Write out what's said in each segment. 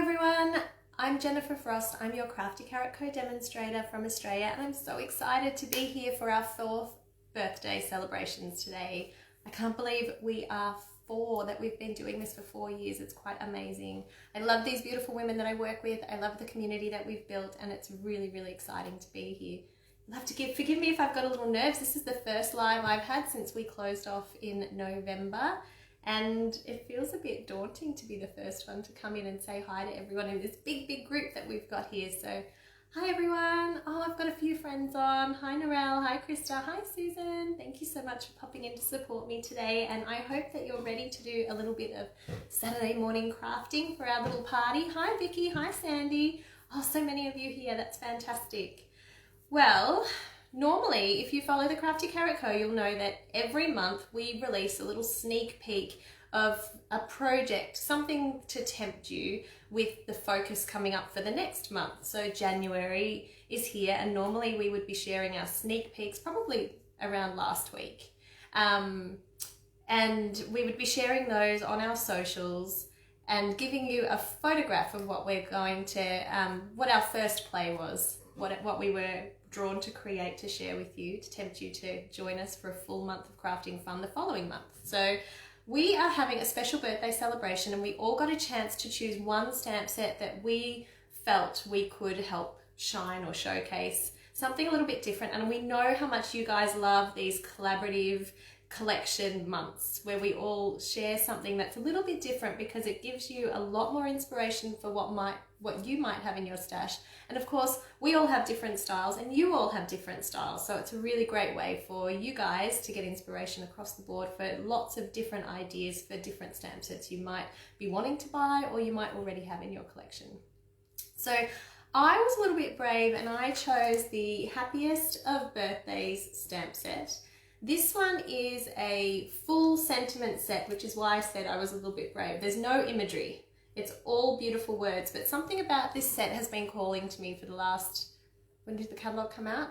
everyone, I'm Jennifer Frost. I'm your Crafty Carrot Co-demonstrator from Australia, and I'm so excited to be here for our 4th birthday celebrations today. I can't believe we are 4, that we've been doing this for 4 years. It's quite amazing. I love these beautiful women that I work with. I love the community that we've built, and it's really, really exciting to be here. You'll have to forgive me if I've got a little nerves. This is the first live I've had since we closed off in November. And it feels a bit daunting to be the first one to come in and say hi to everyone in this big group that we've got here. So hi everyone. Oh, I've got a few friends on. Hi Narelle, hi Krista, hi Susan. Thank you so much for popping in to support me today, and I hope that you're ready to do a little bit of Saturday morning crafting for our little party. Hi Vicky, hi Sandy. Oh, so many of you here, that's fantastic. Well, normally, if you follow the Crafty Carrot Co, you'll know that every month we release a little sneak peek of a project, something to tempt you with the focus coming up for the next month. So January is here, and normally we would be sharing our sneak peeks probably around last week. And we would be sharing those on our socials and giving you a photograph of what we're going to, what our first play was, what we were drawn to create to share with you, to tempt you to join us for a full month of crafting fun the following month. So we are having a special birthday celebration, and we all got a chance to choose one stamp set that we felt we could help shine or showcase something a little bit different. And we know how much you guys love these collaborative collection months where we all share something that's a little bit different, because it gives you a lot more inspiration for what you might have in your stash. And of course, we all have different styles, and you all have different styles, so it's a really great way for you guys to get inspiration across the board for lots of different ideas for different stamp sets you might be wanting to buy or you might already have in your collection. So I was a little bit brave, and I chose the Happiest of Birthdays stamp set. This one is a full sentiment set, which is why I said I was a little bit brave. There's no imagery. It's all beautiful words, but something about this set has been calling to me for the last, when did the catalogue come out?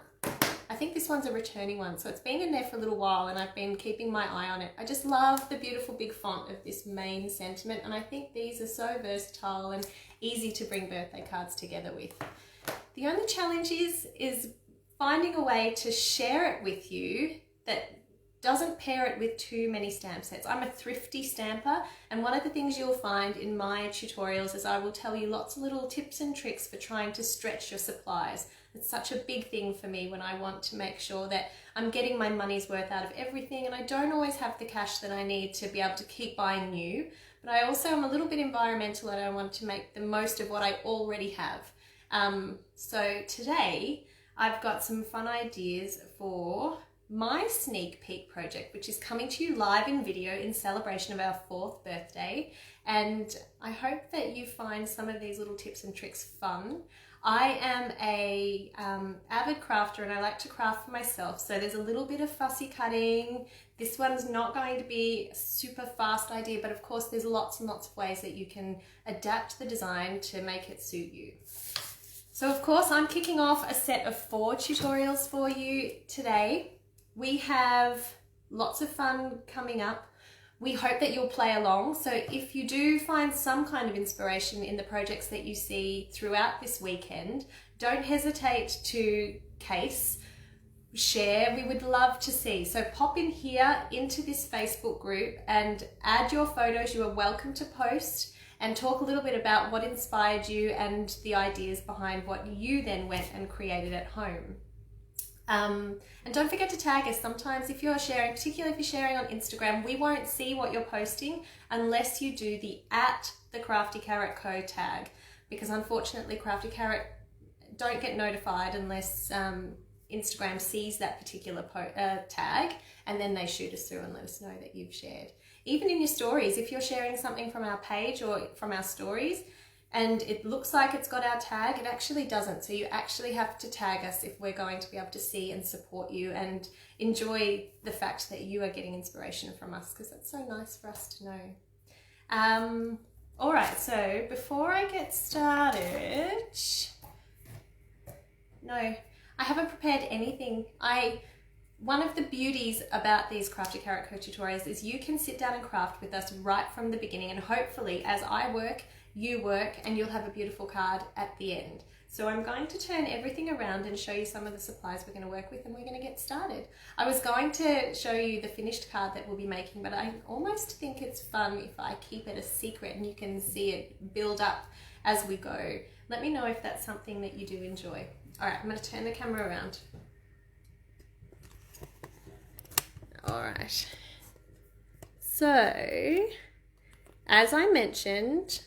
I think this one's a returning one, so it's been in there for a little while, and I've been keeping my eye on it. I just love the beautiful big font of this main sentiment, and I think these are so versatile and easy to bring birthday cards together with. The only challenge is finding a way to share it with you that doesn't pair it with too many stamp sets. I'm a thrifty stamper, and one of the things you'll find in my tutorials is I will tell you lots of little tips and tricks for trying to stretch your supplies. It's such a big thing for me when I want to make sure that I'm getting my money's worth out of everything, and I don't always have the cash that I need to be able to keep buying new, but I also am a little bit environmental, and I want to make the most of what I already have. So today I've got some fun ideas for my sneak peek project, which is coming to you live in video in celebration of our 4th birthday, and I hope that you find some of these little tips and tricks fun. I am a avid crafter, and I like to craft for myself, so there's a little bit of fussy cutting. This one's not going to be a super fast idea, but of course there's lots and lots of ways that you can adapt the design to make it suit you. So of course I'm kicking off a set of 4 tutorials for you today. We have lots of fun coming up. We hope that you'll play along. So if you do find some kind of inspiration in the projects that you see throughout this weekend, don't hesitate to share. We would love to see. So pop in here into this Facebook group and add your photos. You are welcome to post and talk a little bit about what inspired you and the ideas behind what you then went and created at home. And don't forget to tag us. Sometimes if you're sharing, particularly if you're sharing on Instagram, we won't see what you're posting unless you do the @theCraftyCarrotCo tag, because unfortunately Crafty Carrot don't get notified unless Instagram sees that particular tag, and then they shoot us through and let us know that you've shared. Even in your stories, if you're sharing something from our page or from our stories, and it looks like it's got our tag, it actually doesn't. So you actually have to tag us if we're going to be able to see and support you and enjoy the fact that you are getting inspiration from us, because that's so nice for us to know. All right, so before I get started, no, I haven't prepared anything. One of the beauties about these Crafty Carrot Co tutorials is you can sit down and craft with us right from the beginning, and hopefully as I work, you work, and you'll have a beautiful card at the end. So I'm going to turn everything around and show you some of the supplies we're going to work with, and we're going to get started. I was going to show you the finished card that we'll be making, but I almost think it's fun if I keep it a secret and you can see it build up as we go. Let me know if that's something that you do enjoy. All right, I'm going to turn the camera around. All right. So, as I mentioned,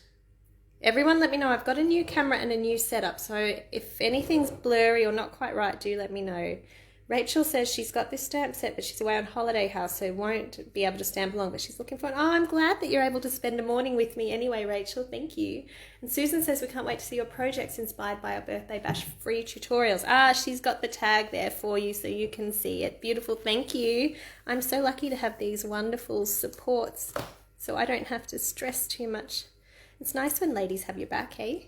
everyone let me know. I've got a new camera and a new setup, so if anything's blurry or not quite right, do let me know. Rachel says she's got this stamp set, but she's away on holiday house, so won't be able to stamp along, but she's looking for it. Oh, I'm glad that you're able to spend a morning with me anyway, Rachel. Thank you. And Susan says we can't wait to see your projects inspired by our birthday bash free tutorials. Ah, she's got the tag there for you so you can see it. Beautiful. Thank you. I'm so lucky to have these wonderful supports so I don't have to stress too much. It's nice when ladies have your back, eh?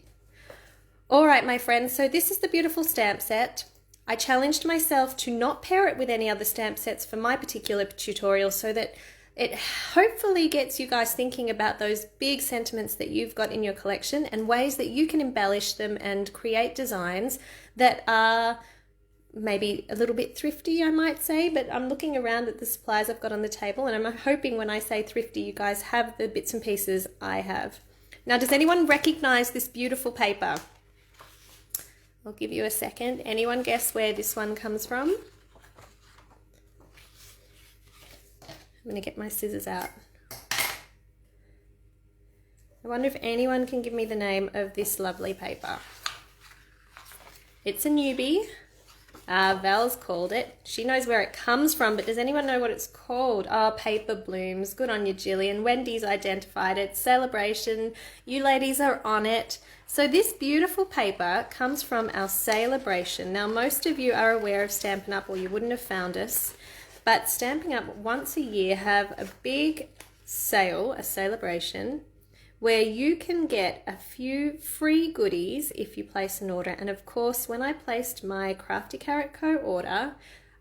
All right, my friends. So this is the beautiful stamp set. I challenged myself to not pair it with any other stamp sets for my particular tutorial so that it hopefully gets you guys thinking about those big sentiments that you've got in your collection and ways that you can embellish them and create designs that are maybe a little bit thrifty, I might say, but I'm looking around at the supplies I've got on the table, and I'm hoping when I say thrifty, you guys have the bits and pieces I have. Now, does anyone recognize this beautiful paper? I'll give you a second. Anyone guess where this one comes from? I'm going to get my scissors out. I wonder if anyone can give me the name of this lovely paper. It's a newbie. Val's called it. She knows where it comes from, but does anyone know what it's called? Oh, Paper Blooms. Good on you, Jillian. Wendy's identified it. Celebration. You ladies are on it. So this beautiful paper comes from our Celebration. Now, most of you are aware of Stampin' Up, or you wouldn't have found us, but Stampin' Up once a year have a big sale, a celebration, where you can get a few free goodies if you place an order. And of course, when I placed my Crafty Carrot Co order,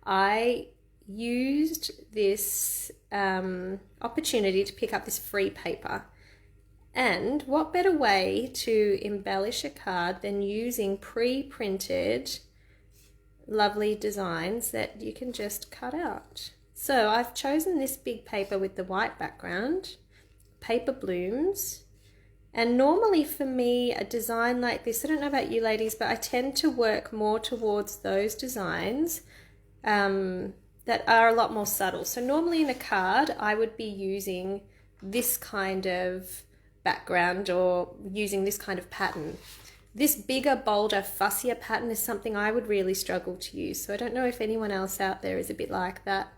I used this opportunity to pick up this free paper. And what better way to embellish a card than using pre-printed lovely designs that you can just cut out. So I've chosen this big paper with the white background, Paper Blooms. And normally for me, a design like this, I don't know about you ladies, but I tend to work more towards those designs that are a lot more subtle. So normally in a card, I would be using this kind of background or using this kind of pattern. This bigger, bolder, fussier pattern is something I would really struggle to use. So I don't know if anyone else out there is a bit like that.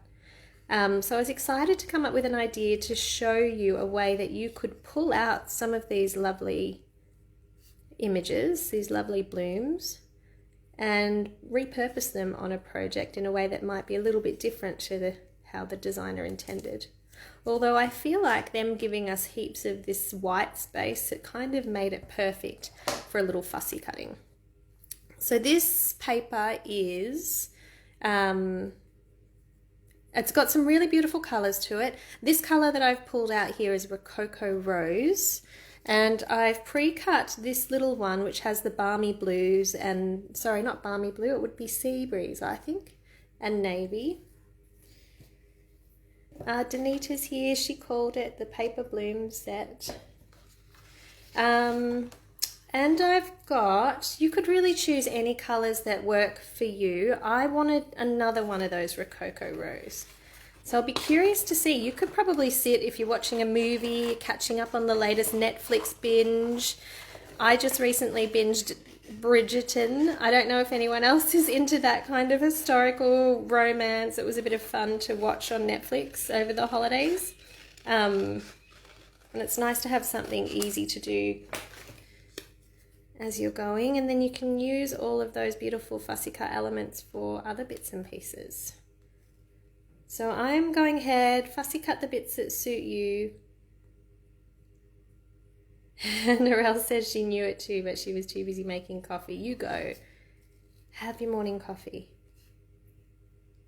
So I was excited to come up with an idea to show you a way that you could pull out some of these lovely images, these lovely blooms, and repurpose them on a project in a way that might be a little bit different to how the designer intended. Although I feel like them giving us heaps of this white space, it kind of made it perfect for a little fussy cutting. So this paper is, it's got some really beautiful colours to it. This colour that I've pulled out here is Rococo Rose. And I've pre-cut this little one, which has the balmy blues and, sorry, not balmy blue, it would be sea breeze, I think, and navy. Danita's here, she called it the Paper Bloom set. And I've got, you could really choose any colours that work for you. I wanted another one of those Rococo Rose. So I'll be curious to see. You could probably sit if you're watching a movie, catching up on the latest Netflix binge. I just recently binged Bridgerton. I don't know if anyone else is into that kind of historical romance. It was a bit of fun to watch on Netflix over the holidays. And it's nice to have something easy to do as you're going, and then you can use all of those beautiful fussy cut elements for other bits and pieces. So I'm going ahead, fussy cut the bits that suit you. Narelle says she knew it too, but she was too busy making coffee. You go. Have your morning coffee.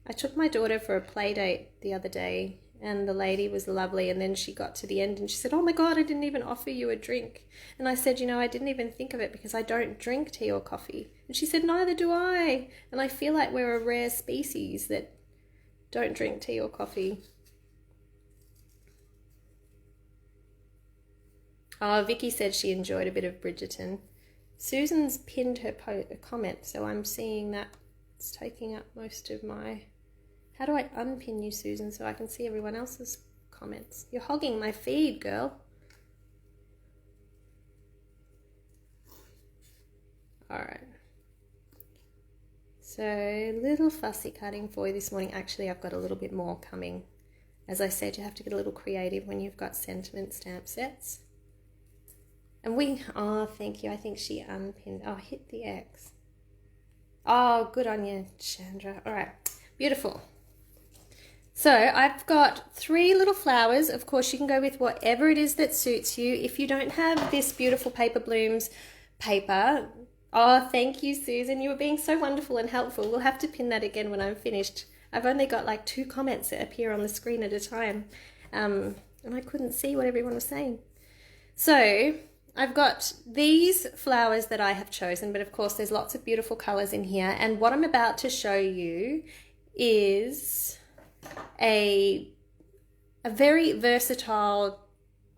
I took my daughter for a play date the other day, and the lady was lovely, and then she got to the end and she said, oh my God, I didn't even offer you a drink. And I said, you know, I didn't even think of it because I don't drink tea or coffee. And she said, neither do I. And I feel like we're a rare species that don't drink tea or coffee. Oh, Vicky said she enjoyed a bit of Bridgerton. Susan's pinned her comment, so I'm seeing that it's taking up most of my... How do I unpin you, Susan, so I can see everyone else's comments? You're hogging my feed, girl. All right. So, little fussy cutting for you this morning. Actually, I've got a little bit more coming. As I said, you have to get a little creative when you've got sentiment stamp sets. And oh, thank you. I think she unpinned. Oh, hit the X. Oh, good on you, Chandra. All right, beautiful. So I've got 3 little flowers. Of course, you can go with whatever it is that suits you. If you don't have this beautiful Paper Blooms paper, oh, thank you, Susan. You were being so wonderful and helpful. We'll have to pin that again when I'm finished. I've only got like 2 comments that appear on the screen at a time. And I couldn't see what everyone was saying. So I've got these flowers that I have chosen, but of course there's lots of beautiful colors in here. And what I'm about to show you is a very versatile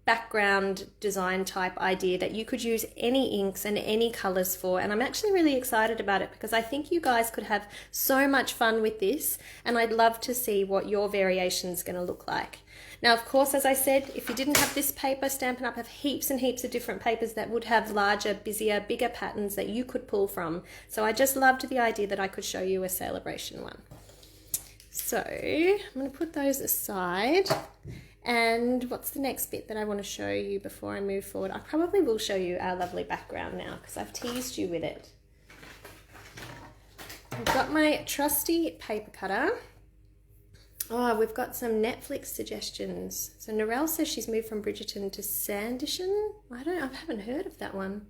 background design type idea that you could use any inks and any colors for. And I'm actually really excited about it because I think you guys could have so much fun with this, and I'd love to see what your variation is going to look like. Now, of course, as I said, if you didn't have this paper, Stampin' Up! Have heaps and heaps of different papers that would have larger, busier, bigger patterns that you could pull from. So I just loved the idea that I could show you a celebration one. So I'm going to put those aside. And what's the next bit that I want to show you before I move forward? I probably will show you our lovely background now because I've teased you with it. I've got my trusty paper cutter. Oh, we've got some Netflix suggestions. So Narelle says she's moved from Bridgerton to Sanditon. I haven't heard of that one.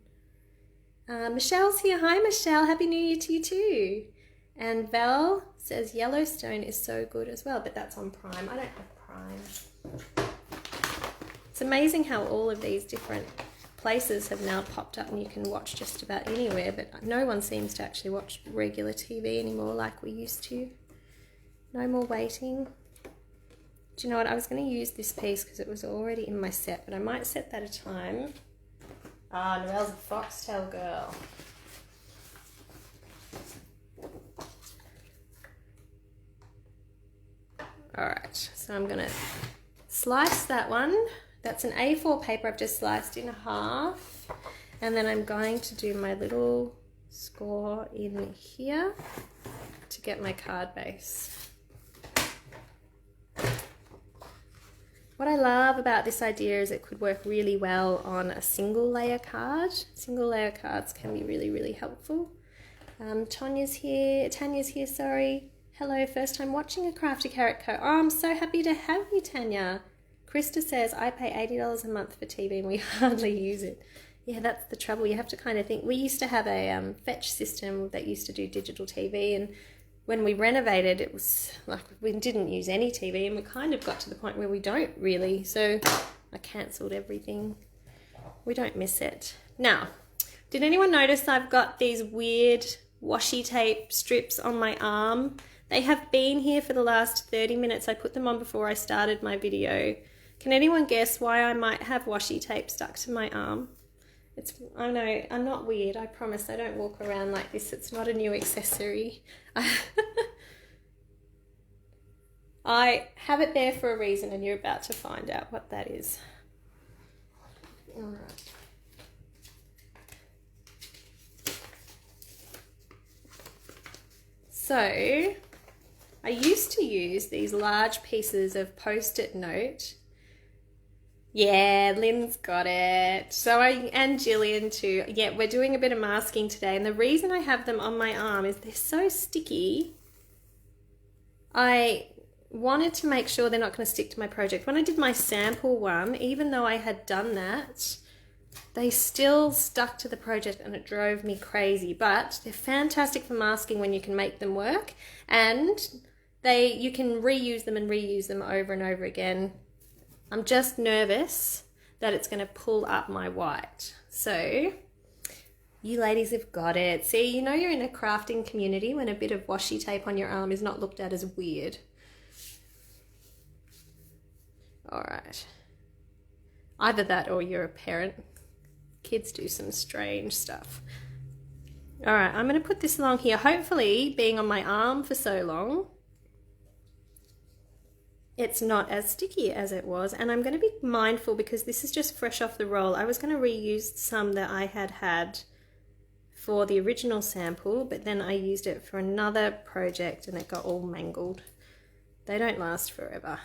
Michelle's here. Hi, Michelle. Happy New Year to you too. And Val says Yellowstone is so good as well, but that's on Prime. I don't have Prime. It's amazing how all of these different places have now popped up and you can watch just about anywhere, but no one seems to actually watch regular TV anymore like we used to. No more waiting. Do you know what? I was going to use this piece because it was already in my set, but I might set that a time. Ah, Narelle's a foxtail girl. Alright, so I'm going to slice that one. That's an A4 paper I've just sliced in half. And then I'm going to do my little score in here to get my card base. What I love about this idea is it could work really well on a single layer card. Single layer cards can be really, really helpful. Tanya's here, sorry. Hello, first time watching a Crafty Carrot Co. Oh, I'm so happy to have you, Tanya. Krista says, I pay $80 a month for TV and we hardly use it. Yeah, that's the trouble. You have to kind of think. We used to have a fetch system that used to do digital TV, and when we renovated, it was like we didn't use any TV, and we kind of got to the point where we don't really. So I cancelled everything. We don't miss it. Now, did anyone notice I've got these weird washi tape strips on my arm? They have been here for the last 30 minutes. I put them on before I started my video. Can anyone guess why I might have washi tape stuck to my arm? I know, I'm not weird, I promise. I don't walk around like this. It's not a new accessory. I have it there for a reason, and you're about to find out what that is. All right. So, I used to use these large pieces of Post-it note. Yeah, Lynn's got it. So and Jillian too. Yeah, we're doing a bit of masking today, and the reason I have them on my arm is they're so sticky. I wanted to make sure they're not going to stick to my project. When I did my sample one, even though I had done that, they still stuck to the project and it drove me crazy. But they're fantastic for masking when you can make them work. And you can reuse them and reuse them over and over again. I'm just nervous that it's going to pull up my white. So you ladies have got it. See, you know you're in a crafting community when a bit of washi tape on your arm is not looked at as weird. All right. Either that or you're a parent. Kids do some strange stuff. All right, I'm going to put this along here. Hopefully, being on my arm for so long, it's not as sticky as it was. And I'm going to be mindful because this is just fresh off the roll. I was going to reuse some that I had for the original sample, but then I used it for another project and it got all mangled. They don't last forever.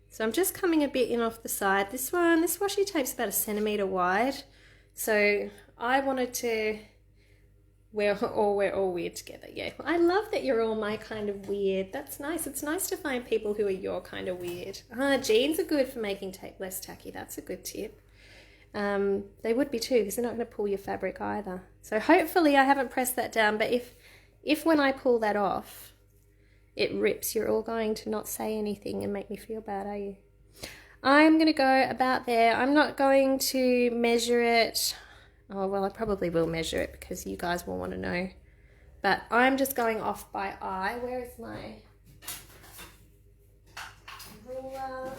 So I'm just coming a bit in off the side. This washi tape's about 1 centimetre wide. So I wanted to, we're all weird together. Yeah, I love that you're all my kind of weird. That's nice. It's nice to find people who are your kind of weird. Jeans are good for making tape less tacky. That's a good tip. They would be too, because they're not going to pull your fabric either. So hopefully I haven't pressed that down, but if when I pull that off, it rips, you're all going to not say anything and make me feel bad, are you? I'm going to go about there. I'm not going to measure it. Oh, well, I probably will measure it because you guys will want to know. But I'm just going off by eye. Where is my ruler?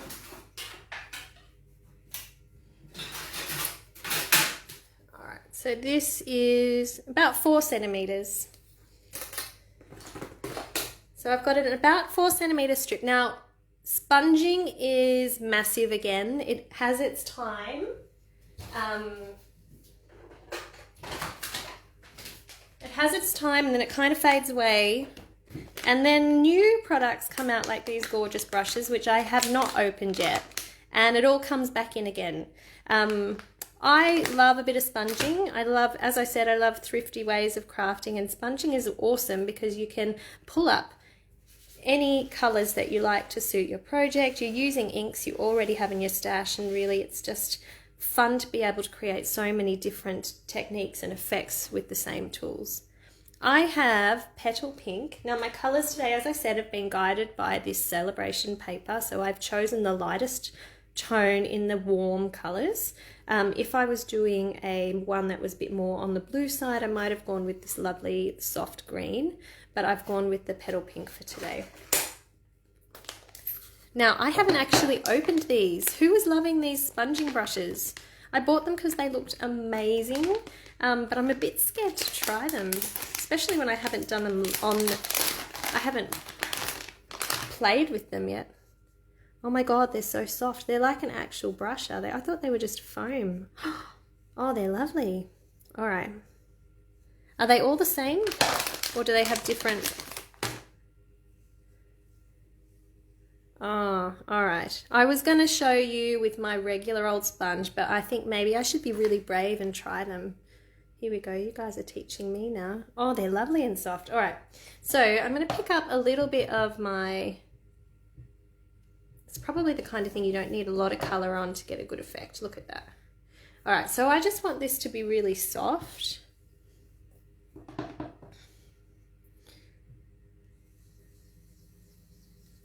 All right, so this is about 4 centimeters. So I've got it at about 4 centimeter strip. Now, sponging is massive again. It has its time. It has its time and then it kind of fades away. And then new products come out like these gorgeous brushes, which I have not opened yet. And it all comes back in again. I love a bit of sponging. As I said, I love thrifty ways of crafting, and sponging is awesome because you can pull up any colors that you like to suit your project. You're using inks you already have in your stash, and really it's just fun to be able to create so many different techniques and effects with the same tools. I have Petal Pink. Now my colors today, as I said, have been guided by this celebration paper, so I've chosen the lightest tone in the warm colors. If I was doing one that was a bit more on the blue side, I might have gone with this lovely soft green, but I've gone with the Petal Pink for today. Now, I haven't actually opened these. Who was loving these sponging brushes? I bought them because they looked amazing, but I'm a bit scared to try them, especially when I haven't done them I haven't played with them yet. Oh my God, they're so soft. They're like an actual brush, are they? I thought they were just foam. Oh, they're lovely. All right. Are they all the same, or do they have different? Oh, all right. I was going to show you with my regular old sponge, but I think maybe I should be really brave and try them. Here we go. You guys are teaching me now. Oh, they're lovely and soft. All right. So I'm going to pick up a little bit of my... It's probably the kind of thing you don't need a lot of color on to get a good effect. Look at that. All right. So I just want this to be really soft.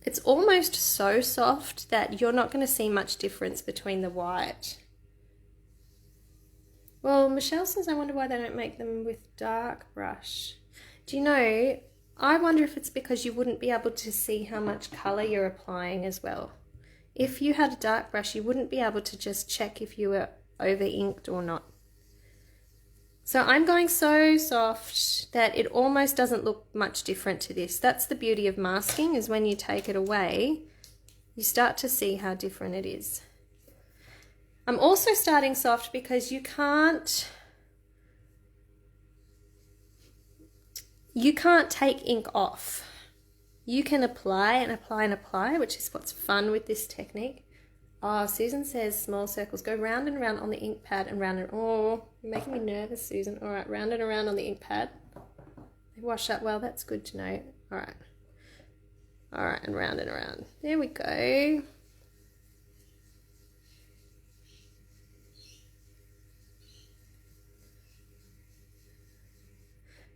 It's almost so soft that you're not going to see much difference between the white. Well, Michelle says, I wonder why they don't make them with dark brush. Do you know, I wonder if it's because you wouldn't be able to see how much color you're applying as well. If you had a dark brush, you wouldn't be able to just check if you were over inked or not. So I'm going so soft that it almost doesn't look much different to this. That's the beauty of masking, is when you take it away, you start to see how different it is. I'm also starting soft because you can't take ink off. You can apply and apply and apply, which is what's fun with this technique. Oh, Susan says small circles. Go round and round on the ink pad and round and... Oh, you're making me nervous, Susan. All right, round and around on the ink pad. They wash up well. That's good to know. All right. All right, and round and around. There we go.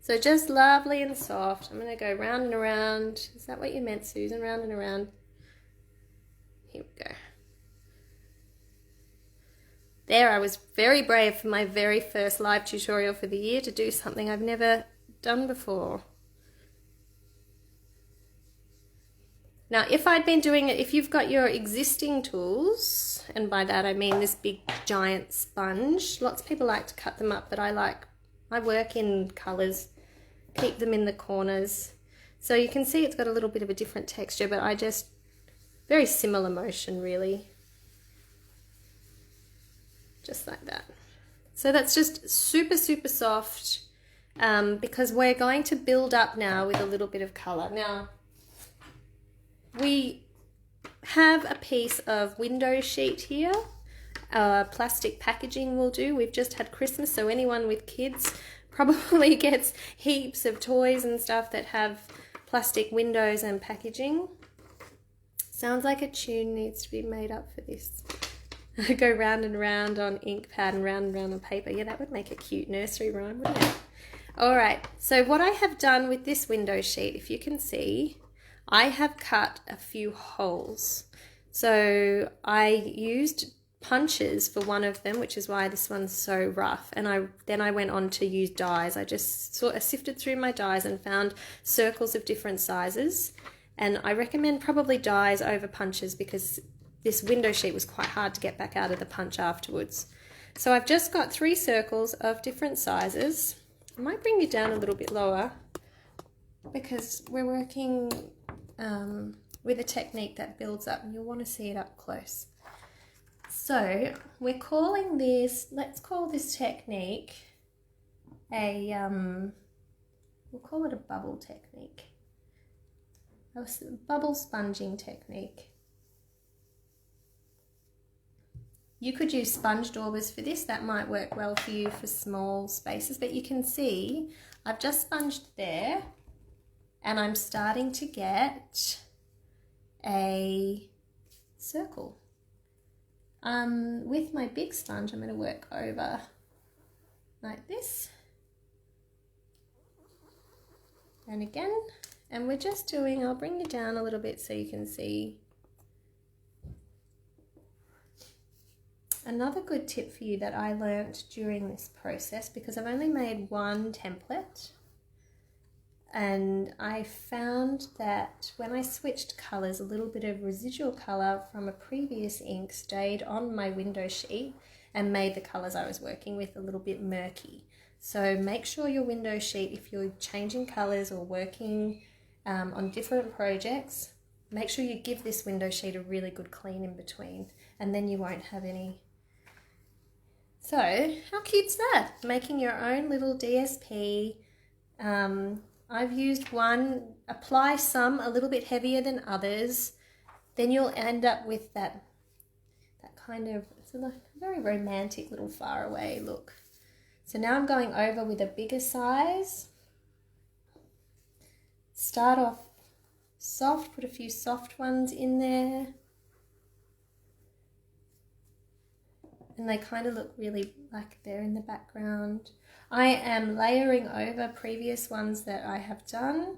So just lovely and soft. I'm going to go round and around. Is that what you meant, Susan? Round and around. Here we go. There, I was very brave for my very first live tutorial for the year to do something I've never done before. Now, if I'd been doing it, if you've got your existing tools, and by that I mean this big giant sponge, lots of people like to cut them up, but I work in colours, keep them in the corners. So you can see it's got a little bit of a different texture, but very similar motion really. Just like that. So that's just super, super soft because we're going to build up now with a little bit of colour. Now, we have a piece of window sheet here. Plastic packaging will do. We've just had Christmas, so anyone with kids probably gets heaps of toys and stuff that have plastic windows and packaging. Sounds like a tune needs to be made up for this. Go round and round on ink pad and round on paper. Yeah, that would make a cute nursery rhyme, wouldn't it? All right, so what I have done with this window sheet, if you can see, I have cut a few holes. So I used punches for one of them, which is why this one's so rough. And then I went on to use dies. I just sort of sifted through my dies and found circles of different sizes. And I recommend probably dies over punches because this window sheet was quite hard to get back out of the punch afterwards. So I've just got 3 circles of different sizes. I might bring you down a little bit lower because we're working with a technique that builds up and you'll want to see it up close. So we're calling this, let's call this technique we'll call it a bubble technique, a bubble sponging technique. You could use sponge daubers for this, that might work well for you for small spaces, but you can see I've just sponged there and I'm starting to get a circle. With my big sponge, I'm going to work over like this. And again, and we're just doing, I'll bring you down a little bit so you can see. Another good tip for you that I learnt during this process, because I've only made one template, and I found that when I switched colours, a little bit of residual colour from a previous ink stayed on my window sheet and made the colours I was working with a little bit murky. So make sure your window sheet, if you're changing colours or working on different projects, make sure you give this window sheet a really good clean in between, and then you won't have any. So how cute's that? Making your own little DSP. I've used one, apply some a little bit heavier than others, then you'll end up with that kind of, it's a very romantic little faraway look. So now I'm going over with a bigger size. Start off soft, put a few soft ones in there. And they kind of look really like they're in the background. I am layering over previous ones that I have done,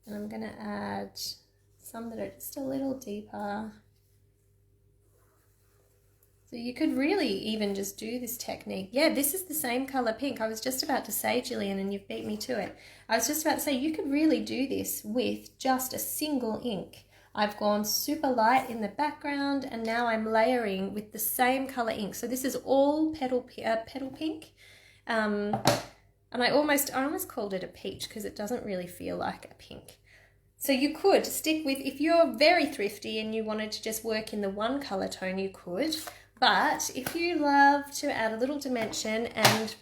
and I'm going to add some that are just a little deeper. So you could really even just do this technique. Yeah, this is the same color pink. I was just about to say, Gillian, and you've beat me to it. I was just about to say you could really do this with just a single ink. I've gone super light in the background, and now I'm layering with the same color ink. So this is all petal pink. And I almost called it a peach because it doesn't really feel like a pink. So you could stick with, if you're very thrifty and you wanted to just work in the one color tone, you could. But if you love to add a little dimension, and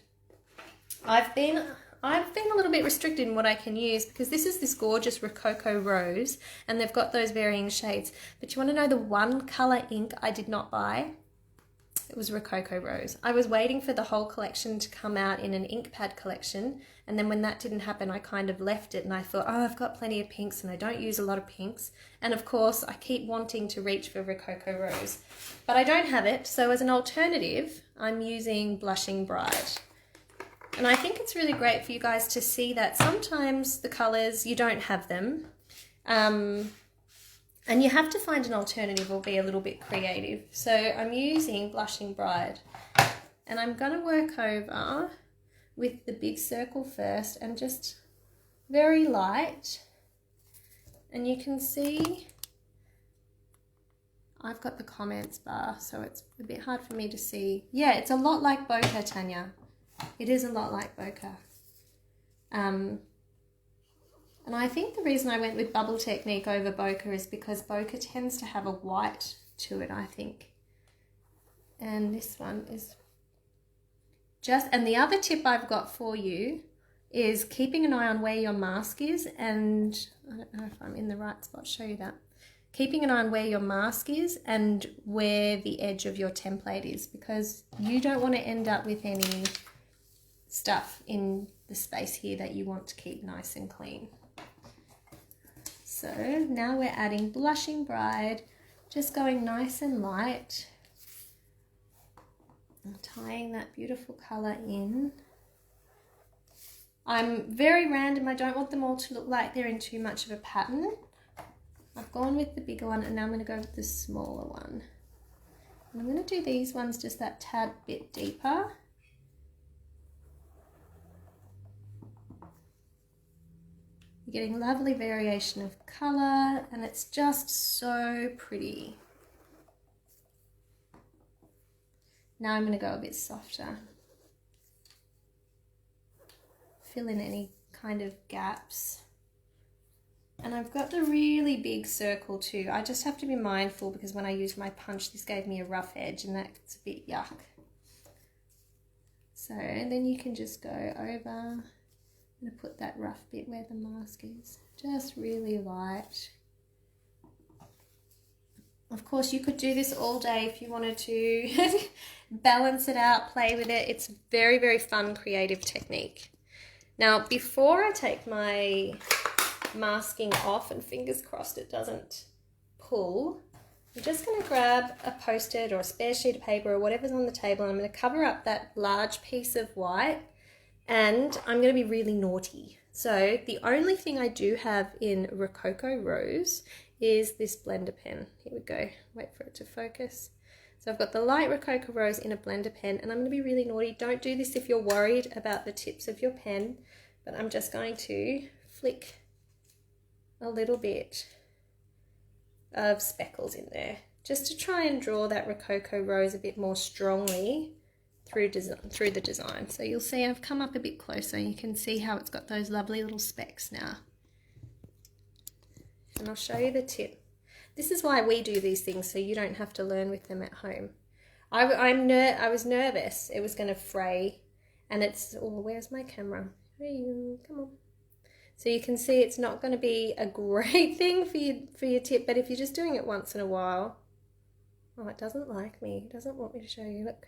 I've been a little bit restricted in what I can use because this is this gorgeous Rococo Rose and they've got those varying shades. But you want to know the one color ink I did not buy? It was Rococo Rose. I was waiting for the whole collection to come out in an ink pad collection, and then when that didn't happen, I kind of left it, and I thought, oh, I've got plenty of pinks and I don't use a lot of pinks. And of course, I keep wanting to reach for Rococo Rose, but I don't have it. So as an alternative, I'm using Blushing Bride. And I think it's really great for you guys to see that sometimes the colours, you don't have them. And you have to find an alternative or be a little bit creative. So I'm using Blushing Bride. And I'm going to work over with the big circle first and just very light. And you can see I've got the comments bar, so it's a bit hard for me to see. Yeah, it's a lot like bokeh, Tanya. It is a lot like bokeh. And I think the reason I went with bubble technique over bokeh is because bokeh tends to have a white to it, I think. And this one is just, and the other tip I've got for you is keeping an eye on where your mask is, and I don't know if I'm in the right spot to show you that. Keeping an eye on where your mask is and where the edge of your template is, because you don't want to end up with any stuff in the space here that you want to keep nice and clean. So now we're adding Blushing Bride, just going nice and light and tying that beautiful colour in. I'm very random, I don't want them all to look like they're in too much of a pattern. I've gone with the bigger one and now I'm going to go with the smaller one. And I'm going to do these ones just that tad bit deeper. You're getting lovely variation of colour and it's just so pretty. Now I'm going to go a bit softer. Fill in any kind of gaps. And I've got the really big circle too. I just have to be mindful because when I used my punch, this gave me a rough edge and that's a bit yuck. So then you can just go over. I'm going to put that rough bit where the mask is. Just really light. Of course, you could do this all day if you wanted to balance it out, play with it. It's very, very fun, creative technique. Now, before I take my masking off, and fingers crossed it doesn't pull, I'm just going to grab a post-it or a spare sheet of paper or whatever's on the table, and I'm going to cover up that large piece of white, and I'm going to be really naughty. So the only thing I do have in Rococo Rose is this blender pen. Here we go. Wait for it to focus. So I've got the light Rococo Rose in a blender pen, and I'm going to be really naughty. Don't do this if you're worried about the tips of your pen, but I'm just going to flick a little bit of speckles in there just to try and draw that Rococo Rose a bit more strongly through the design. So you'll see I've come up a bit closer. You can see how it's got those lovely little specks now. And I'll show you the tip. This is why we do these things, so you don't have to learn with them at home. I was nervous it was going to fray, and it's, oh, where's my camera? Hey, come on. So you can see it's not going to be a great thing for your tip, but if you're just doing it once in a while. Oh, it doesn't like me. It doesn't want me to show you. Look.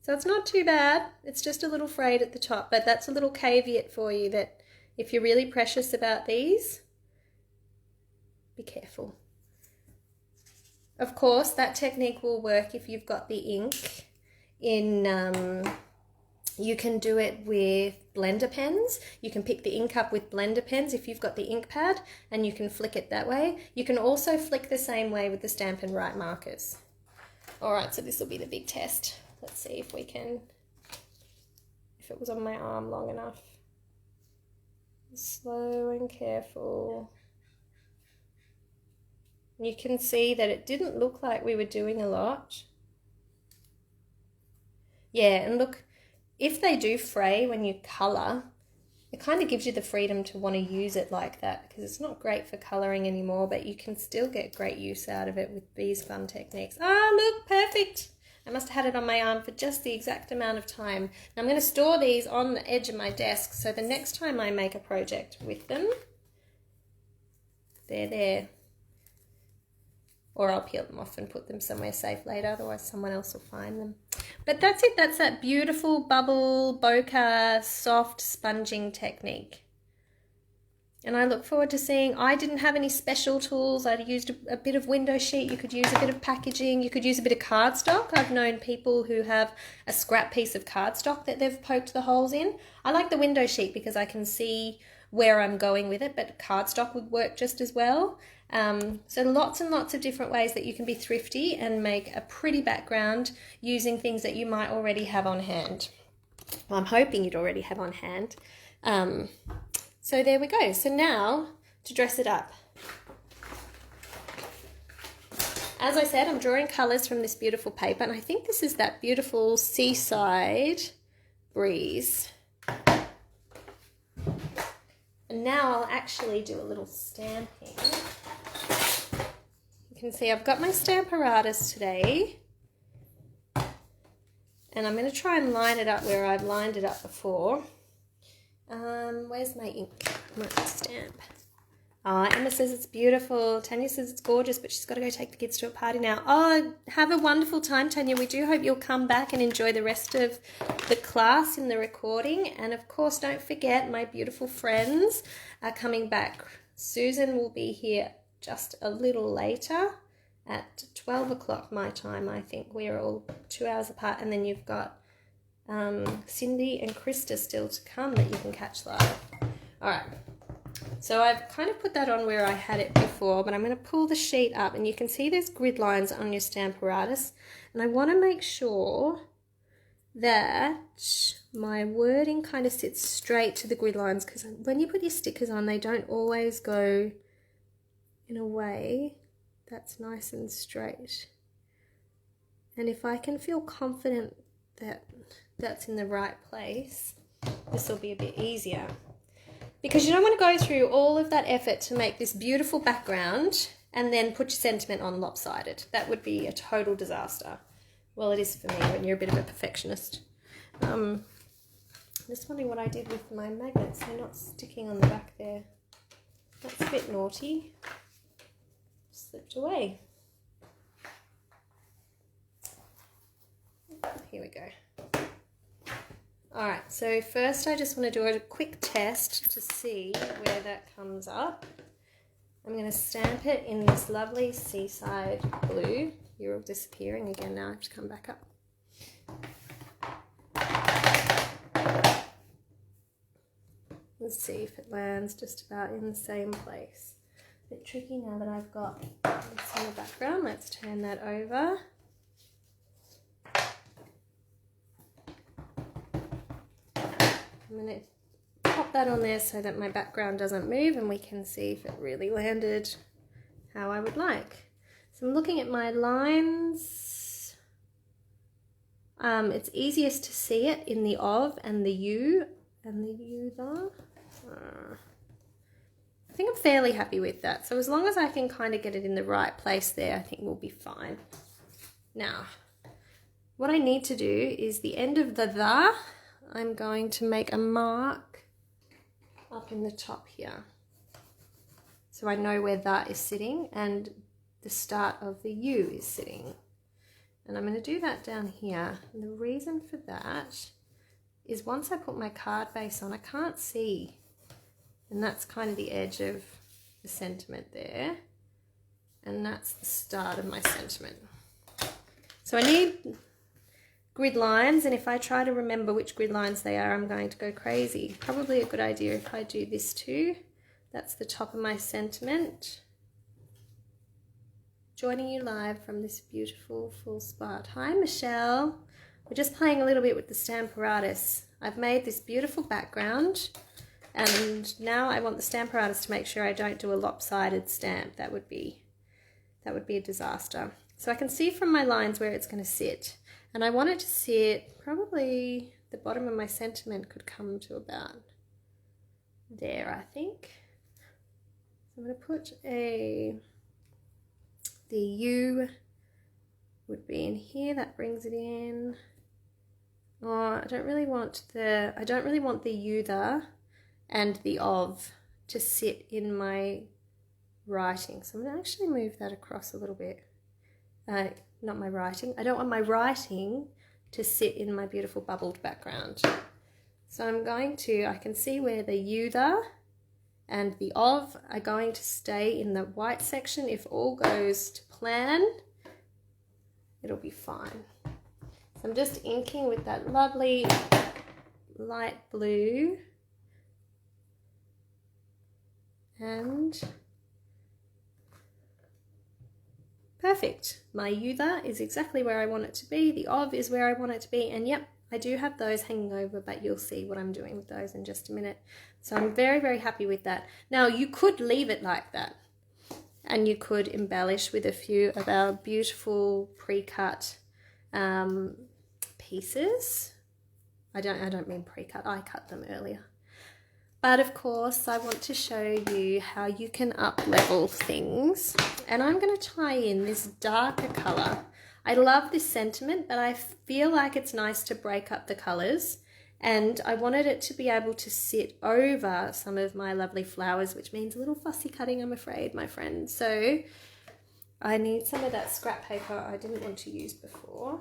So it's not too bad. It's just a little frayed at the top, but that's a little caveat for you that if you're really precious about these, be careful. Of course, that technique will work if you've got the ink in, you can do it with blender pens. You can pick the ink up with blender pens if you've got the ink pad, and you can flick it that way. You can also flick the same way with the Stampin' Write markers. All right, so this will be the big test. Let's see if we can, if it was on my arm long enough. Slow and careful. You can see that it didn't look like we were doing a lot. Yeah, and look, if they do fray when you colour, it kind of gives you the freedom to want to use it like that, because it's not great for colouring anymore, but you can still get great use out of it with these fun techniques. Ah, look, perfect. I must have had it on my arm for just the exact amount of time. Now I'm going to store these on the edge of my desk, so the next time I make a project with them, they're there. Or I'll peel them off and put them somewhere safe later, otherwise someone else will find them. But that's it. That's that beautiful bubble, bokeh, soft sponging technique. And I look forward to seeing. I didn't have any special tools. I used a bit of window sheet. You could use a bit of packaging. You could use a bit of cardstock. I've known people who have a scrap piece of cardstock that they've poked the holes in. I like the window sheet because I can see where I'm going with it, but cardstock would work just as well. So lots and lots of different ways that you can be thrifty and make a pretty background using things that you might already have on hand. Well, I'm hoping you'd already have on hand. So there we go. So now to dress it up. As I said, I'm drawing colours from this beautiful paper, and I think this is that beautiful seaside breeze. And now I'll actually do a little stamping. You can see I've got my Stamparatus today, and I'm going to try and line it up where I've lined it up before. Where's my ink? I might stamp. Oh, Emma says it's beautiful. Tanya says it's gorgeous, but she's got to go take the kids to a party now. Oh, have a wonderful time, Tanya. We do hope you'll come back and enjoy the rest of the class in the recording. And of course, don't forget, my beautiful friends are coming back. Susan will be here just a little later at 12 o'clock my time. I think we're all 2 hours apart. And then you've got Cindy and Krista still to come that you can catch live. All right. So I've kind of put that on where I had it before, but I'm going to pull the sheet up, and you can see there's grid lines on your Stamparatus, and I want to make sure that my wording kind of sits straight to the grid lines, because when you put your stickers on, they don't always go in a way that's nice and straight. And if I can feel confident that that's in the right place, this will be a bit easier. Because you don't want to go through all of that effort to make this beautiful background and then put your sentiment on lopsided. That would be a total disaster. Well, it is for me when you're a bit of a perfectionist. Just wondering what I did with my magnets. They're not sticking on the back there. That's a bit naughty. Slipped away. Here we go. Alright, so first I just want to do a quick test to see where that comes up. I'm going to stamp it in this lovely seaside blue. You're all disappearing again now, I have to come back up. Let's see if it lands just about in the same place. A bit tricky now that I've got this in the background. Let's turn that over. I'm going to pop that on there so that my background doesn't move, and we can see if it really landed how I would like. So I'm looking at my lines. It's easiest to see it in the of and the you and the you there. I think I'm fairly happy with that. So as long as I can kind of get it in the right place there, I think we'll be fine. Now, what I need to do is the end of the I'm going to make a mark up in the top here, so I know where that is sitting and the start of the U is sitting. And I'm going to do that down here. And the reason for that is once I put my card base on, I can't see. And that's kind of the edge of the sentiment there. And that's the start of my sentiment. So I need grid lines, and if I try to remember which grid lines they are, I'm going to go crazy. Probably a good idea if I do this too. That's the top of my sentiment. Joining you live from this beautiful full spot. Hi Michelle. We're just playing a little bit with the Stamparatus. I've made this beautiful background, and now I want the Stamparatus to make sure I don't do a lopsided stamp. That would be a disaster. So I can see from my lines where it's going to sit. And I want it to sit, probably the bottom of my sentiment could come to about there, I think. So I'm going to put the U would be in here, that brings it in. Oh, I don't really want the U there and the of to sit in my writing. So I'm going to actually move that across a little bit. Not my writing. I don't want my writing to sit in my beautiful bubbled background. So I'm going to, I can see where the U there and the of are going to stay in the white section. If all goes to plan, it'll be fine. So I'm just inking with that lovely light blue, and perfect. My "uther" is exactly where I want it to be. The "of" is where I want it to be. And yep, I do have those hanging over, but you'll see what I'm doing with those in just a minute. So I'm very, very happy with that. Now you could leave it like that, and you could embellish with a few of our beautiful pre-cut pieces. I don't mean pre-cut, I cut them earlier. But of course, I want to show you how you can up-level things. And I'm going to tie in this darker colour. I love this sentiment, but I feel like it's nice to break up the colours. And I wanted it to be able to sit over some of my lovely flowers, which means a little fussy cutting, I'm afraid, my friend. So I need some of that scrap paper I didn't want to use before.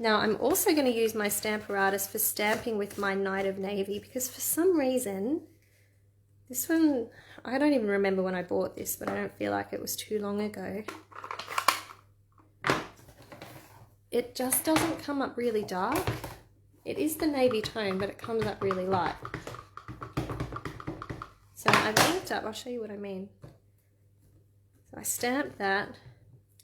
Now I'm also going to use my Stamparatus for stamping with my Night of Navy, because for some reason, this one, I don't even remember when I bought this, but I don't feel like it was too long ago. It just doesn't come up really dark. It is the navy tone, but it comes up really light. So I've inked up, I'll show you what I mean. So I stamped that,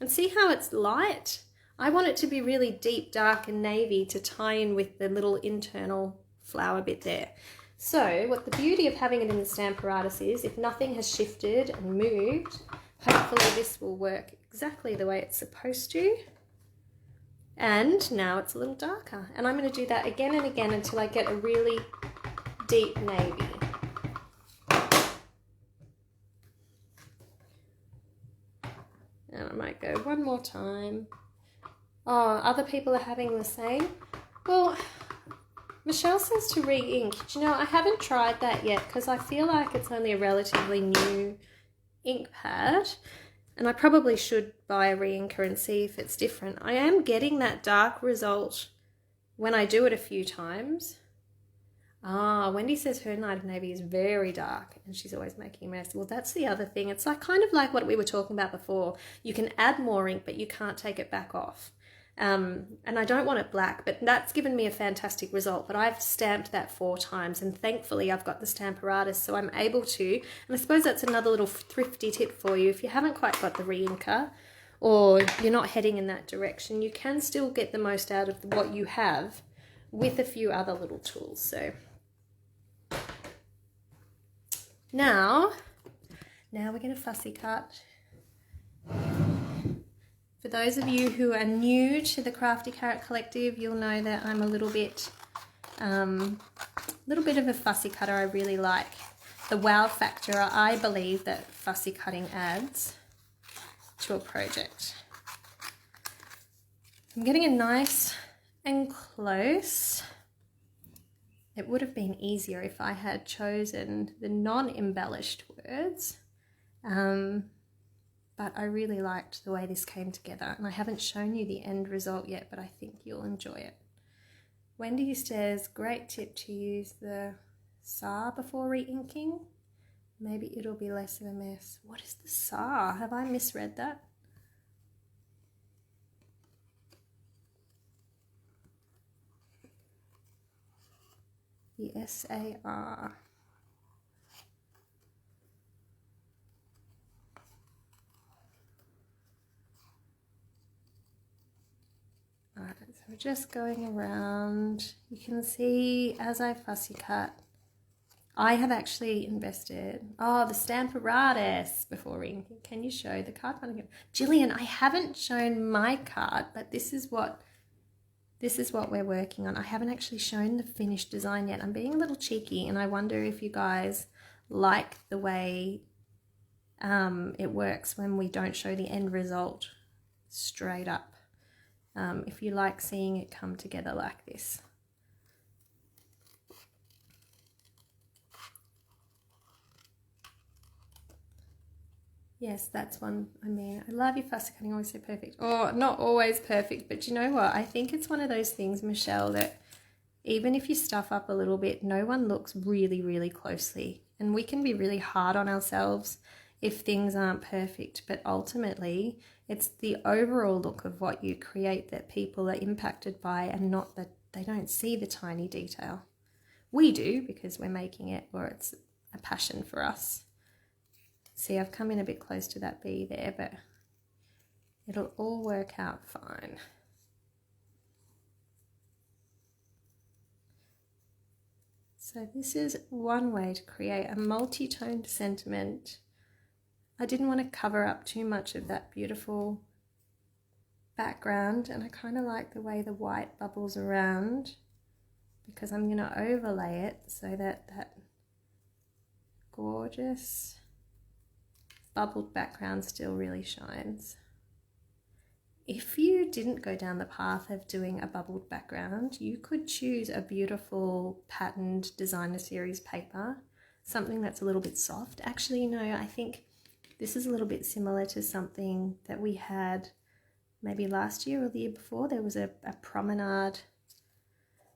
and see how it's light? I want it to be really deep, dark and navy to tie in with the little internal flower bit there. So what the beauty of having it in the Stamparatus is, if nothing has shifted and moved, hopefully this will work exactly the way it's supposed to. And now it's a little darker. And I'm going to do that again and again until I get a really deep navy. And I might go one more time. Oh, other people are having the same. Well, Michelle says to re-ink. Do you know, I haven't tried that yet because I feel like it's only a relatively new ink pad, and I probably should buy a re-inker and see if it's different. I am getting that dark result when I do it a few times. Ah, Wendy says her Night of Navy is very dark and she's always making a mess. Well, that's the other thing. It's like kind of like what we were talking about before. You can add more ink, but you can't take it back off. And I don't want it black, but that's given me a fantastic result. But I've stamped that 4 times, and thankfully I've got the Stamparatus, so I'm able to. And I suppose that's another little thrifty tip for you. If you haven't quite got the re-inker, or you're not heading in that direction, you can still get the most out of what you have with a few other little tools. So now we're going to fussy cut. For those of you who are new to the Crafty Carrot Collective, you'll know that I'm a little bit of a fussy cutter. I really like the wow factor I believe that fussy cutting adds to a project. I'm getting it nice and close. It would have been easier if I had chosen the non-embellished words. But I really liked the way this came together, and I haven't shown you the end result yet, but I think you'll enjoy it. Wendy says, great tip to use the SAR before re-inking. Maybe it'll be less of a mess. What is the SAR? Have I misread that? The SAR. Alright, so we're just going around. You can see as I fussy cut, I have actually invested, the Stamparatus before re-inking. Can you show the card? Jillian, I haven't shown my card, but this is what we're working on. I haven't actually shown the finished design yet. I'm being a little cheeky, and I wonder if you guys like the way it works when we don't show the end result straight up. If you like seeing it come together like this. Yes, that's one. I mean, I love your fussy cutting, always so perfect. Oh, not always perfect, but you know what? I think it's one of those things, Michelle, that Even if you stuff up a little bit, no one looks really, really closely. And we can be really hard on ourselves if things aren't perfect, but ultimately it's the overall look of what you create that people are impacted by, and not that they don't see the tiny detail. We do, because we're making it, or it's a passion for us. See, I've come in a bit close to that bee there, but it'll all work out fine. So this is one way to create a multi-toned sentiment. I didn't want to cover up too much of that beautiful background, and I kind of like the way the white bubbles around, because I'm going to overlay it so that that gorgeous bubbled background still really shines. If you didn't go down the path of doing a bubbled background, you could choose a beautiful patterned designer series paper, something that's a little bit soft. Actually, no, I think this is a little bit similar to something that we had maybe last year or the year before. There was a promenade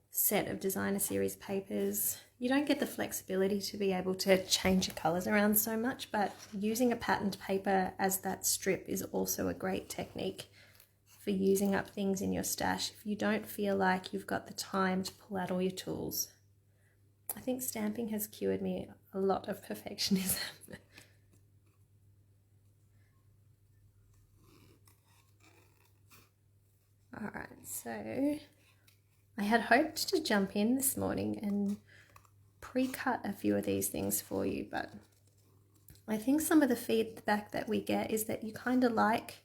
set of designer series papers. You don't get the flexibility to be able to change your colours around so much, but using a patterned paper as that strip is also a great technique for using up things in your stash if you don't feel like you've got the time to pull out all your tools. I think stamping has cured me a lot of perfectionism. Alright, so I had hoped to jump in this morning and pre-cut a few of these things for you, but I think some of the feedback that we get is that you kind of like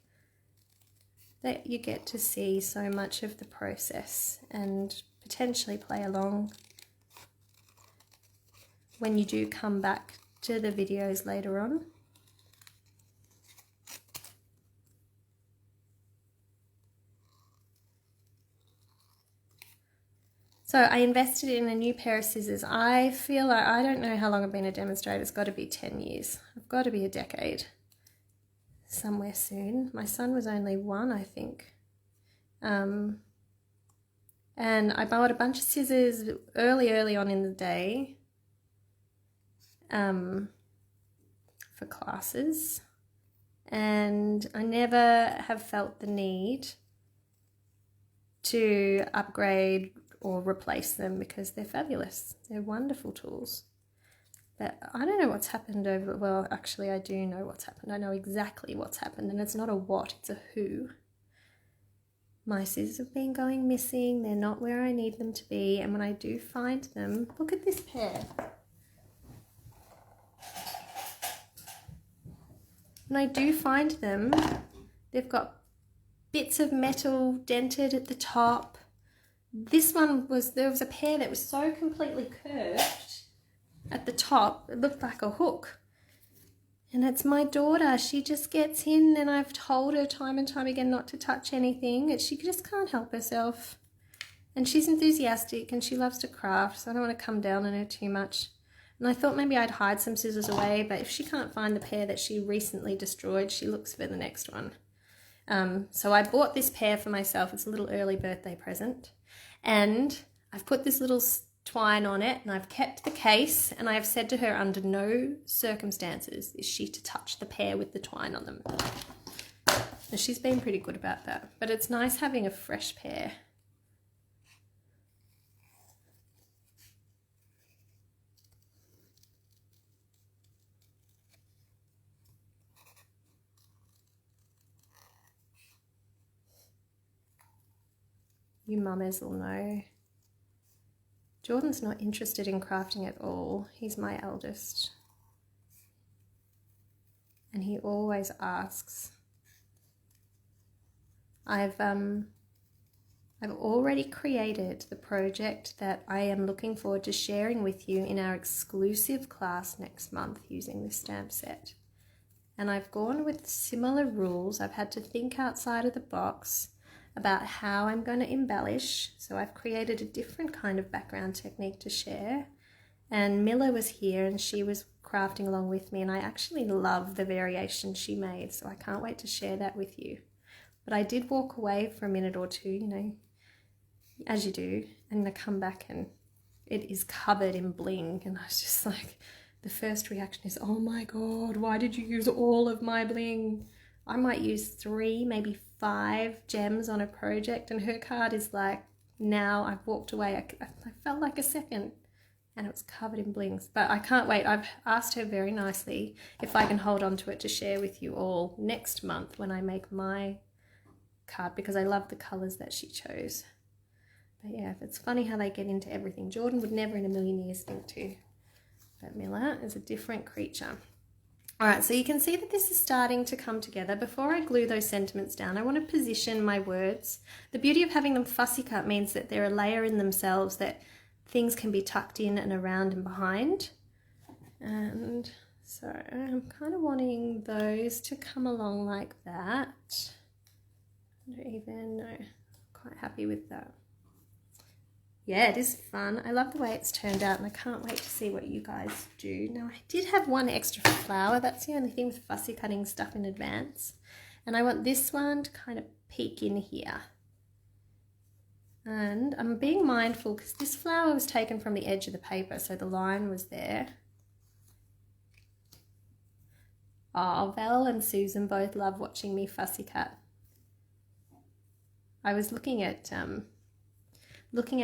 that you get to see so much of the process and potentially play along when you do come back to the videos later on. So I invested in a new pair of scissors. I feel like, I don't know how long I've been a demonstrator. It's got to be 10 years. I've got to be a decade somewhere soon. My son was only 1, I think. And I bought a bunch of scissors early on in the day for classes. And I never have felt the need to upgrade or replace them because they're fabulous. They're wonderful tools. But I don't know what's happened over, well, actually I do know what's happened. I know exactly what's happened, and it's not a what, it's a who. My scissors have been going missing. They're not where I need them to be. And when I do find them, look at this pair. When I do find them, they've got bits of metal dented at the top. This one there was a pair that was so completely curved at the top, it looked like a hook. And it's my daughter, she just gets in, and I've told her time and time again not to touch anything, and she just can't help herself. And she's enthusiastic and she loves to craft, so I don't want to come down on her too much. And I thought maybe I'd hide some scissors away, but if she can't find the pair that she recently destroyed, she looks for the next one. So I bought this pair for myself. It's a little early birthday present. And I've put this little twine on it, and I've kept the case, and I have said to her under no circumstances is she to touch the pair with the twine on them. And she's been pretty good about that. But it's nice having a fresh pair. You mamas will know. Jordan's not interested in crafting at all. He's my eldest. And he always asks. I've already created the project that I am looking forward to sharing with you in our exclusive class next month using this stamp set. And I've gone with similar rules. I've had to think outside of the box about how I'm going to embellish. So I've created a different kind of background technique to share. And Miller was here and she was crafting along with me, and I actually love the variation she made. So I can't wait to share that with you. But I did walk away for a minute or two, you know, as you do, and I come back and it is covered in bling, and I was just like, the first reaction is, oh my God, why did you use all of my bling? I might use 3, maybe 5 gems on a project, and her card is like, now I've walked away, I felt like a second, and it was covered in blings. But I can't wait. I've asked her very nicely if I can hold on to it to share with you all next month when I make my card, because I love the colours that she chose. But yeah, it's funny how they get into everything. Jordan would never in a million years think to. But Miller is a different creature. All right, so you can see that this is starting to come together. Before I glue those sentiments down, I want to position my words. The beauty of having them fussy cut means that they're a layer in themselves, that things can be tucked in and around and behind. And so I'm kind of wanting those to come along like that. I don't even know. Quite happy with that. Yeah, it is fun. I love the way it's turned out, and I can't wait to see what you guys do. Now, I did have one extra flower. That's the only thing with fussy cutting stuff in advance. And I want this one to kind of peek in here. And I'm being mindful because this flower was taken from the edge of the paper, so the line was there. Oh, Val and Susan both love watching me fussy cut. I was looking at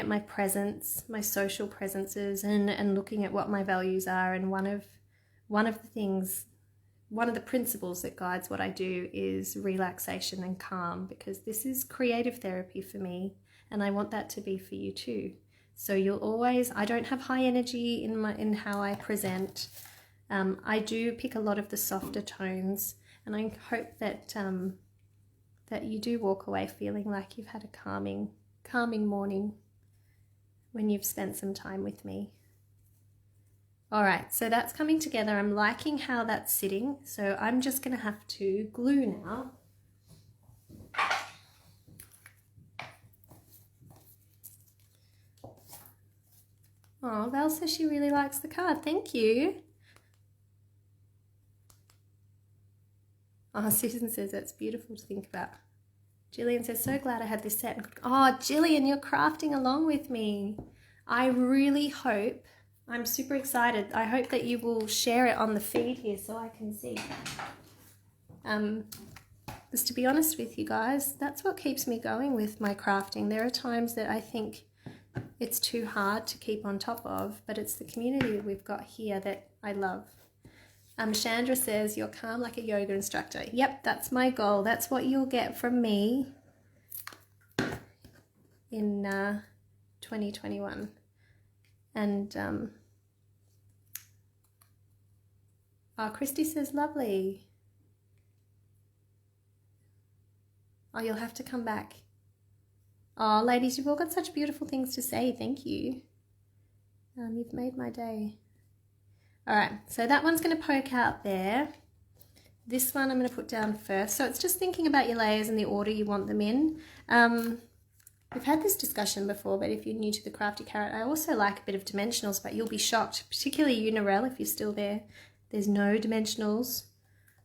my presence, my social presences, and looking at what my values are, and one of the principles that guides what I do is relaxation and calm, because this is creative therapy for me, and I want that to be for you too. So you'll always, I don't have high energy in how I present. I do pick a lot of the softer tones, and I hope that that you do walk away feeling like you've had a calming morning when you've spent some time with me. All right, so that's coming together. I'm liking how that's sitting, so I'm just going to have to glue now. Oh, Val says she really likes the card. Thank you. Oh, Susan says that's beautiful to think about. Jillian says, so glad I had this set. Oh, Jillian, you're crafting along with me. I really hope, I'm super excited. I hope that you will share it on the feed here so I can see. Because to be honest with you guys, that's what keeps me going with my crafting. There are times that I think it's too hard to keep on top of, but it's the community that we've got here that I love. Chandra says, you're calm like a yoga instructor. Yep, that's my goal. That's what you'll get from me in 2021. And Christy says, lovely. Oh, you'll have to come back. Oh, ladies, you've all got such beautiful things to say. Thank you. You've made my day. All right, so that one's going to poke out there. This one I'm going to put down first. So it's just thinking about your layers and the order you want them in. We've had this discussion before, but if you're new to the Crafty Carrot, I also like a bit of dimensionals, but you'll be shocked, particularly you, Narelle, if you're still there. There's no dimensionals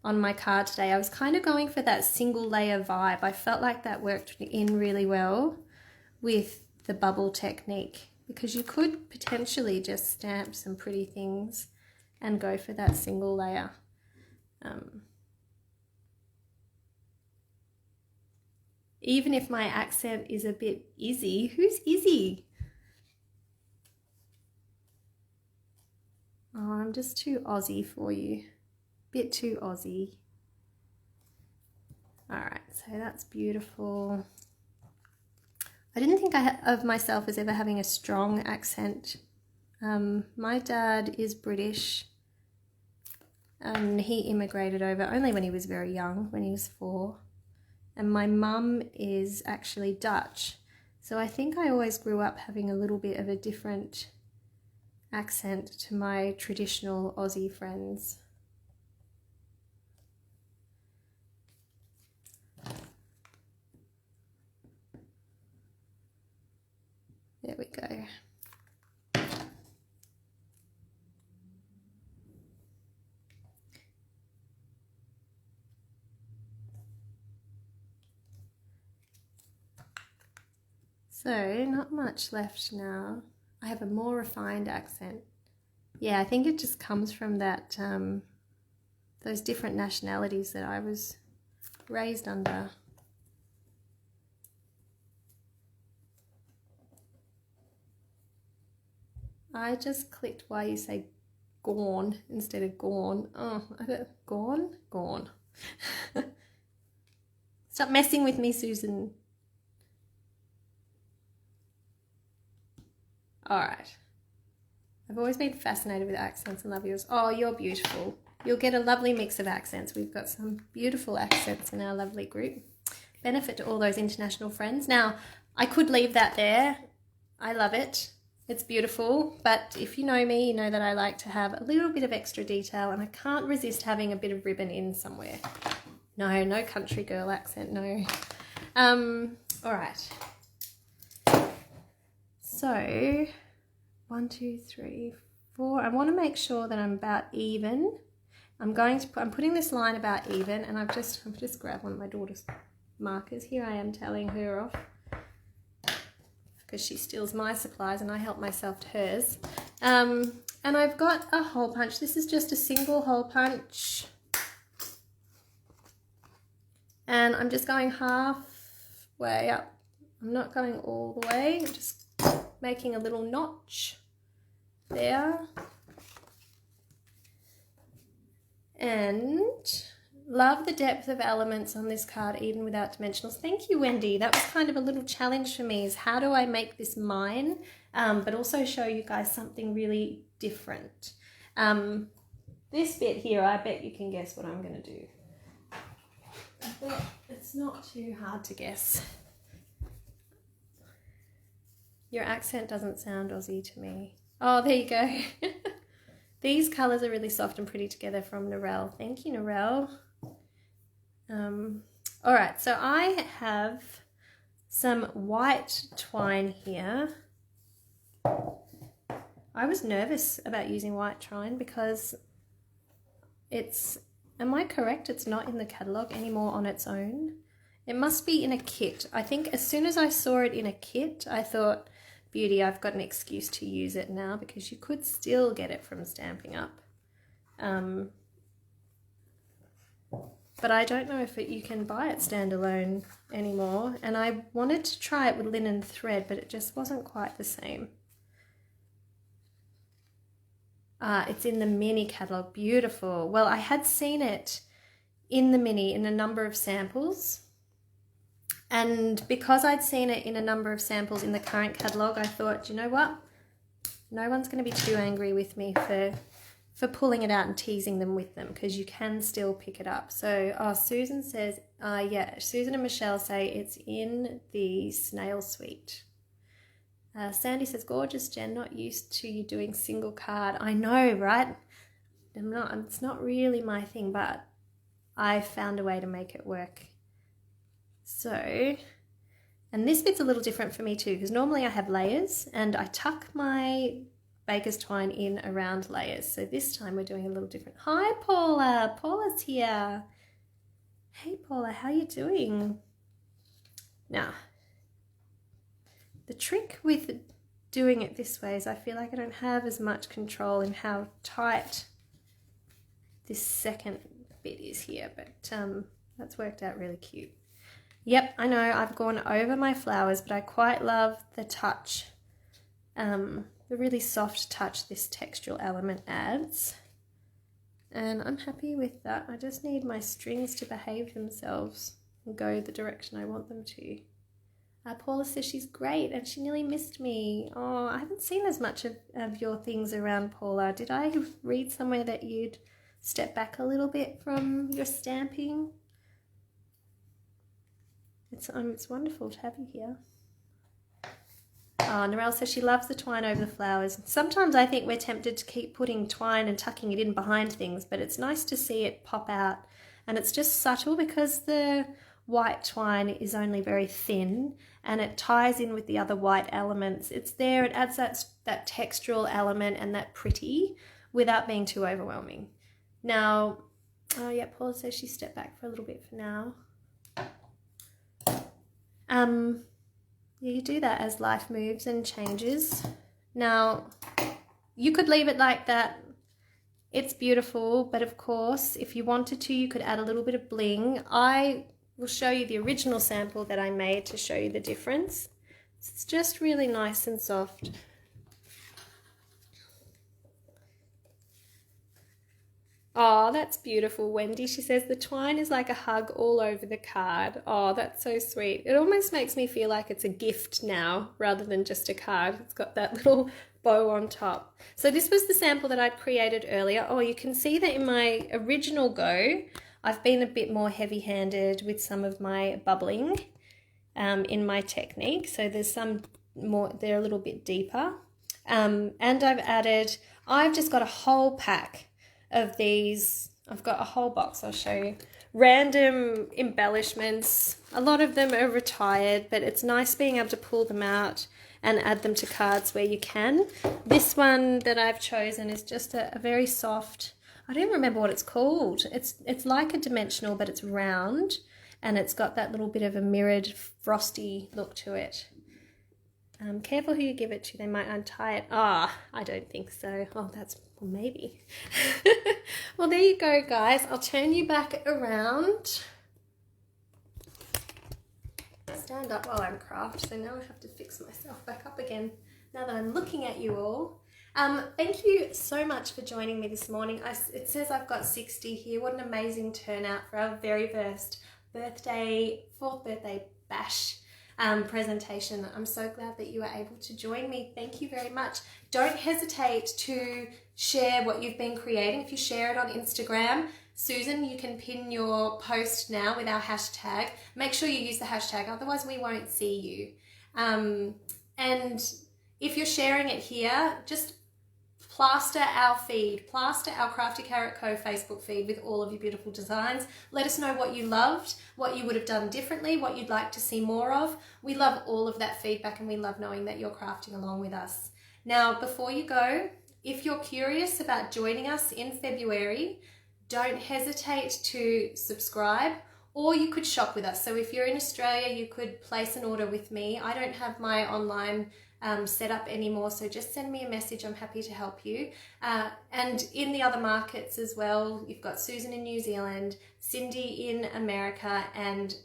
on my card today. I was kind of going for that single layer vibe. I felt like that worked in really well with the bubble technique, because you could potentially just stamp some pretty things and go for that single layer. Even if my accent is a bit Izzy. Who's Izzy? Oh, I'm just too Aussie for you. Bit too Aussie. All right, so that's beautiful. I didn't think of myself as ever having a strong accent. My dad is British, and he immigrated over only when he was very young, when he was 4. And my mum is actually Dutch. So I think I always grew up having a little bit of a different accent to my traditional Aussie friends. There we go. So not much left now. I have a more refined accent. Yeah, I think it just comes from that, those different nationalities that I was raised under. I just clicked why you say gone instead of gone. Oh, gone? Gone. Stop messing with me, Susan. All right. I've always been fascinated with accents and love yours. Oh, you're beautiful. You'll get a lovely mix of accents. We've got some beautiful accents in our lovely group. Benefit to all those international friends. Now, I could leave that there. I love it. It's beautiful, but if you know me, you know that I like to have a little bit of extra detail, and I can't resist having a bit of ribbon in somewhere. No country girl accent, no. All right. So, 1, 2, 3, 4. I want to make sure that I'm about even. I'm putting this line about even, and I've just grabbed one of my daughter's markers. Here I am telling her off, because she steals my supplies and I help myself to hers. And I've got a hole punch. This is just a single hole punch. And I'm just going halfway up. I'm not going all the way. I'm just making a little notch there. And love the depth of elements on this card, even without dimensionals. Thank you, Wendy. That was kind of a little challenge for me, is how do I make this mine, but also show you guys something really different. This bit here, I bet you can guess what I'm going to do. But it's not too hard to guess. Your accent doesn't sound Aussie to me. Oh, there you go. These colours are really soft and pretty together from Narelle. Thank you, Narelle. All right, so I have some white twine here. I was nervous about using white twine because it's, am I correct? It's not in the catalogue anymore on its own. It must be in a kit. I think as soon as I saw it in a kit, I thought, beauty, I've got an excuse to use it now, because you could still get it from Stampin' Up. But I don't know if you can buy it standalone anymore. And I wanted to try it with linen thread, but it just wasn't quite the same. It's in the mini catalogue. Beautiful. Well, I had seen it in the mini in a number of samples. And because I'd seen it in a number of samples in the current catalogue, I thought, you know what? No one's going to be too angry with me for pulling it out and teasing them with them, because you can still pick it up. So, Susan says, yeah, Susan and Michelle say it's in the Snail Suite. Sandy says, gorgeous, Jen, not used to you doing single card. I know, right? It's not really my thing, but I found a way to make it work. So, and this bit's a little different for me too, because normally I have layers and I tuck my baker's twine in around layers. So this time we're doing a little different. Hi, Paula. Paula's here. Hey, Paula, how you doing? Now, the trick with doing it this way is I feel like I don't have as much control in how tight this second bit is here, but that's worked out really cute. Yep, I know I've gone over my flowers, but I quite love the touch, the really soft touch this textural element adds. And I'm happy with that. I just need my strings to behave themselves and go the direction I want them to. Paula says she's great and she nearly missed me. Oh, I haven't seen as much of your things around, Paula. Did I read somewhere that you'd step back a little bit from your stamping? It's wonderful to have you here. Narelle says she loves the twine over the flowers. Sometimes I think we're tempted to keep putting twine and tucking it in behind things, but it's nice to see it pop out. And it's just subtle because the white twine is only very thin and it ties in with the other white elements. It's there, it adds that textural element and that pretty without being too overwhelming. Now, oh yeah, Paula says she stepped back for a little bit for now. you do that as life moves and changes. Now, you could leave it like that. It's beautiful, but of course, if you wanted to, you could add a little bit of bling. I will show you the original sample that I made to show you the difference. It's just really nice and soft. Oh, that's beautiful, Wendy. She says the twine is like a hug all over the card. Oh, that's so sweet. It almost makes me feel like it's a gift now rather than just a card. It's got that little bow on top. So this was the sample that I'd created earlier. Oh, you can see that in my original go, I've been a bit more heavy-handed with some of my bubbling in my technique. So there's some more, they're a little bit deeper. And I've just got a whole pack of these. I've got a whole box, I'll show you. Random embellishments. A lot of them are retired, but it's nice being able to pull them out and add them to cards where you can. This one that I've chosen is just a very soft, I don't remember what it's called. It's like a dimensional, but it's round and it's got that little bit of a mirrored frosty look to it. Careful who you give it to, they might untie it. I don't think so. Oh, well, maybe. Well, there you go, guys. I'll turn you back around. Stand up while I'm craft, so now I have to fix myself back up again now that I'm looking at you all. Thank you so much for joining me this morning. It says I've got 60 here. What an amazing turnout for our very first fourth birthday bash presentation. I'm so glad that you were able to join me. Thank you very much. Don't hesitate to share what you've been creating. If you share it on Instagram, Susan, you can pin your post now with our hashtag. Make sure you use the hashtag, otherwise we won't see you. And if you're sharing it here, just plaster our feed, plaster our Crafty Carrot Co. Facebook feed with all of your beautiful designs. Let us know what you loved, what you would have done differently, what you'd like to see more of. We love all of that feedback and we love knowing that you're crafting along with us. Now, before you go, if you're curious about joining us in February, don't hesitate to subscribe, or you could shop with us. So if you're in Australia, you could place an order with me. I don't have my online set up anymore, so just send me a message. I'm happy to help you. And in the other markets as well, you've got Susan in New Zealand, Cindy in America, and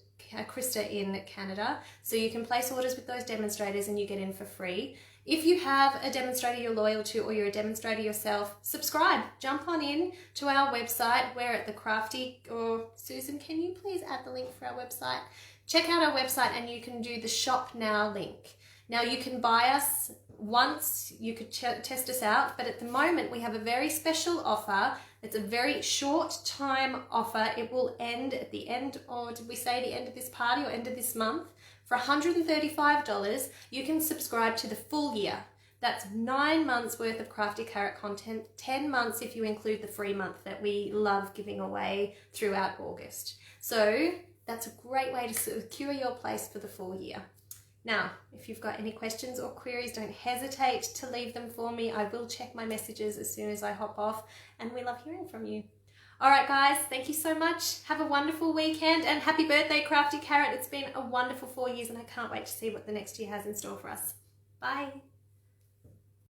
Krista in Canada. So you can place orders with those demonstrators and you get in for free. If you have a demonstrator you're loyal to, or you're a demonstrator yourself, subscribe. Jump on in to our website. We're at the Crafty, or Susan, can you please add the link for our website? Check out our website and you can do the shop now link. Now you can buy us once, you could test us out, but at the moment we have a very special offer. It's a very short time offer. It will end at the end, or did we say the end of this party or end of this month? For $135, you can subscribe to the full year. That's 9 months worth of Crafty Carrot content, 10 months if you include the free month that we love giving away throughout August. So that's a great way to secure your place for the full year. Now, if you've got any questions or queries, don't hesitate to leave them for me. I will check my messages as soon as I hop off, and we love hearing from you. All right, guys, thank you so much. Have a wonderful weekend, and happy birthday, Crafty Carrot. It's been a wonderful 4 years, and I can't wait to see what the next year has in store for us. Bye.